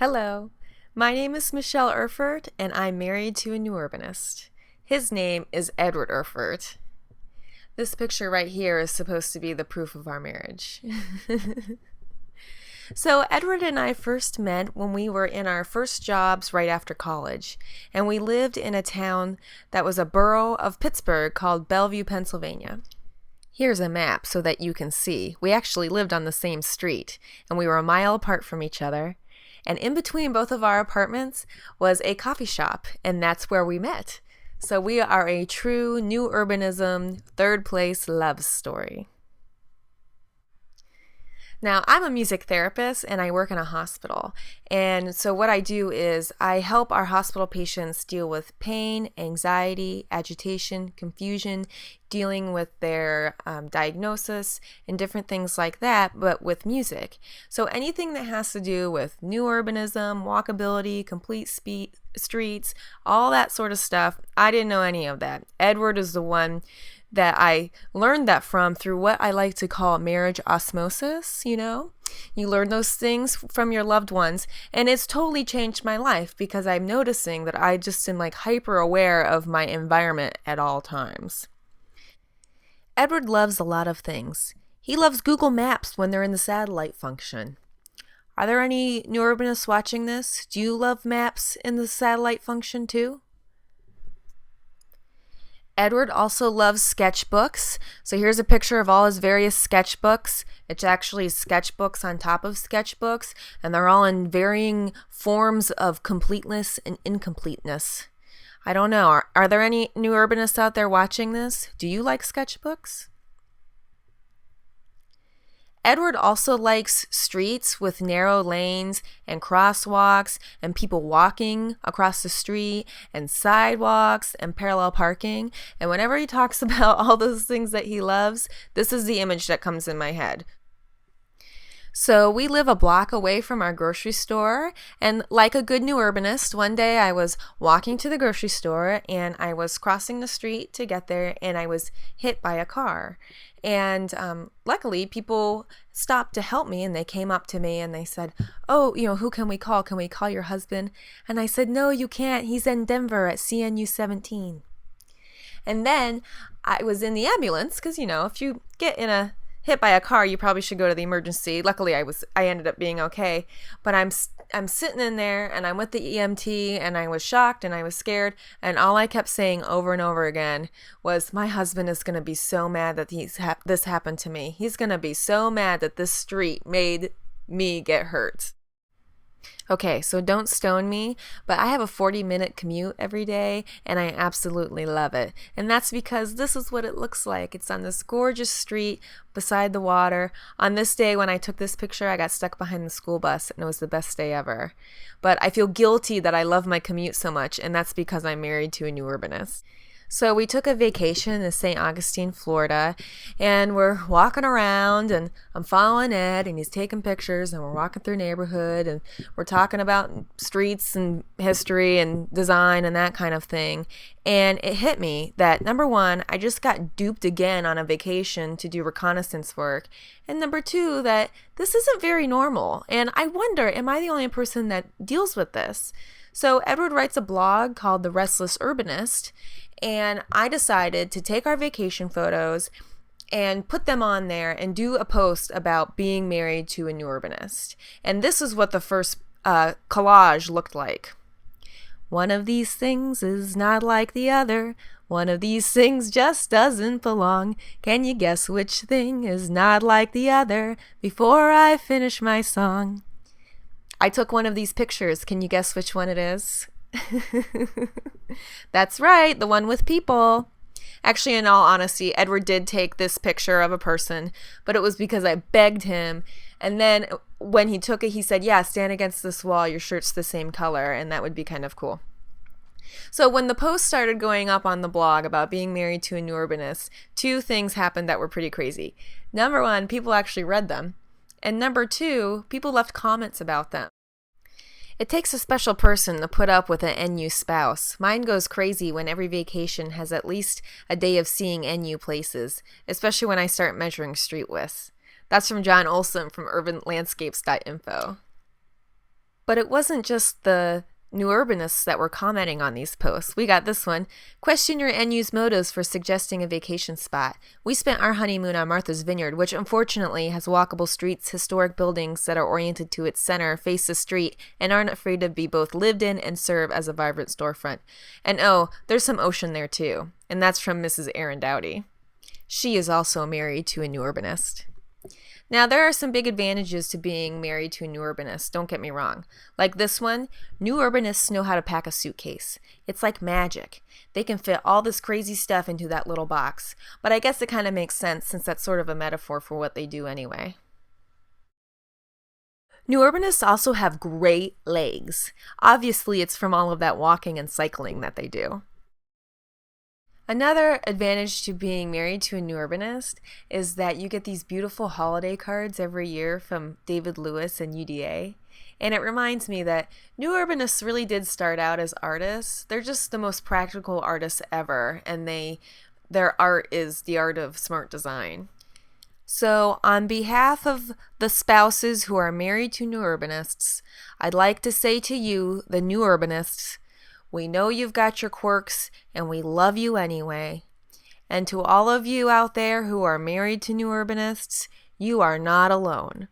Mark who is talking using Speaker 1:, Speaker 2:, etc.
Speaker 1: Hello, my name is Michelle Erfurt, and I'm married to a new urbanist. His name is Edward Erfurt. This picture right here is supposed to be the proof of our marriage. So, Edward and I first met when we were in our first jobs right after college, and we lived in a town that was a borough of Pittsburgh called Bellevue, Pennsylvania. Here's a map so that you can see. We actually lived on the same street, and we were a mile apart from each other. And in between both of our apartments was a coffee shop, and that's where we met. So we are a true new urbanism, third place love story. Now, I'm a music therapist and I work in a hospital. And so, what I do is I help our hospital patients deal with pain, anxiety, agitation, confusion, dealing with their diagnosis and different things like that, but with music. So, anything that has to do with new urbanism, walkability, complete streets, all that sort of stuff, I didn't know any of that. Edward is the one that I learned that from through what I like to call marriage osmosis, you know? You learn those things from your loved ones, and it's totally changed my life because I'm noticing that I just am like hyper aware of my environment at all times. Edward loves a lot of things. He loves Google Maps when they're in the satellite function. Are there any new urbanists watching this? Do you love maps in the satellite function too? Edward also loves sketchbooks. So here's a picture of all his various sketchbooks. It's actually sketchbooks on top of sketchbooks, and they're all in varying forms of completeness and incompleteness. I don't know. Are there any new urbanists out there watching this? Do you like sketchbooks? Edward also likes streets with narrow lanes and crosswalks and people walking across the street and sidewalks and parallel parking. And whenever he talks about all those things that he loves, this is the image that comes in my head. So we live a block away from our grocery store, and like a good new urbanist, one day I was walking to the grocery store and I was crossing the street to get there and I was hit by a car. And luckily, people stopped to help me and they came up to me and they said, "Oh, who can we call? Can we call your husband?" And I said, "No, you can't. He's in Denver at CNU 17." And then I was in the ambulance because, if you get hit by a car, you probably should go to the emergency. Luckily, I ended up being okay. But I'm sitting in there and I'm with the EMT and I was shocked and I was scared, and all I kept saying over and over again was, "My husband is going to be so mad that this happened to me. He's going to be so mad that this street made me get hurt." Okay, so don't stone me, but I have a 40-minute commute every day, and I absolutely love it. And that's because this is what it looks like. It's on this gorgeous street beside the water. On this day when I took this picture, I got stuck behind the school bus, and it was the best day ever. But I feel guilty that I love my commute so much, and that's because I'm married to a new urbanist. So we took a vacation in St. Augustine, Florida, and we're walking around and I'm following Ed and he's taking pictures and we're walking through neighborhood and we're talking about streets and history and design and that kind of thing. And it hit me that number one, I just got duped again on a vacation to do reconnaissance work. And number two, that this isn't very normal. And I wonder, am I the only person that deals with this? So Edward writes a blog called The Restless Urbanist, and I decided to take our vacation photos and put them on there and do a post about being married to a new urbanist. And this is what the first collage looked like. One of these things is not like the other. One of these things just doesn't belong. Can you guess which thing is not like the other before I finish my song? I took one of these pictures. Can you guess which one it is? That's right, the one with people. Actually, in all honesty, Edward did take this picture of a person, but it was because I begged him. And then when he took it, he said, "Yeah, stand against this wall. Your shirt's the same color," and that would be kind of cool. So when the post started going up on the blog about being married to a new urbanist, two things happened that were pretty crazy. Number one, people actually read them. And number two, people left comments about them. It takes a special person to put up with an NU spouse. Mine goes crazy when every vacation has at least a day of seeing NU places, especially when I start measuring street widths. That's from John Olson from urbanlandscapes.info. But it wasn't just the new urbanists that were commenting on these posts. We got this one. Question your end-use motives for suggesting a vacation spot. We spent our honeymoon on Martha's Vineyard, which unfortunately has walkable streets, historic buildings that are oriented to its center, face the street, and aren't afraid to be both lived in and serve as a vibrant storefront. And oh, there's some ocean there too. And that's from Mrs. Erin Dowdy. She is also married to a new urbanist. Now, there are some big advantages to being married to a new urbanist, don't get me wrong. Like this one, new urbanists know how to pack a suitcase. It's like magic. They can fit all this crazy stuff into that little box. But I guess it kind of makes sense since that's sort of a metaphor for what they do anyway. New urbanists also have great legs. Obviously, it's from all of that walking and cycling that they do. Another advantage to being married to a new urbanist is that you get these beautiful holiday cards every year from David Lewis and UDA. And it reminds me that new urbanists really did start out as artists. They're just the most practical artists ever, and their art is the art of smart design. So, on behalf of the spouses who are married to new urbanists, I'd like to say to you, the new urbanists, we know you've got your quirks, and we love you anyway. And to all of you out there who are married to new urbanists, you are not alone.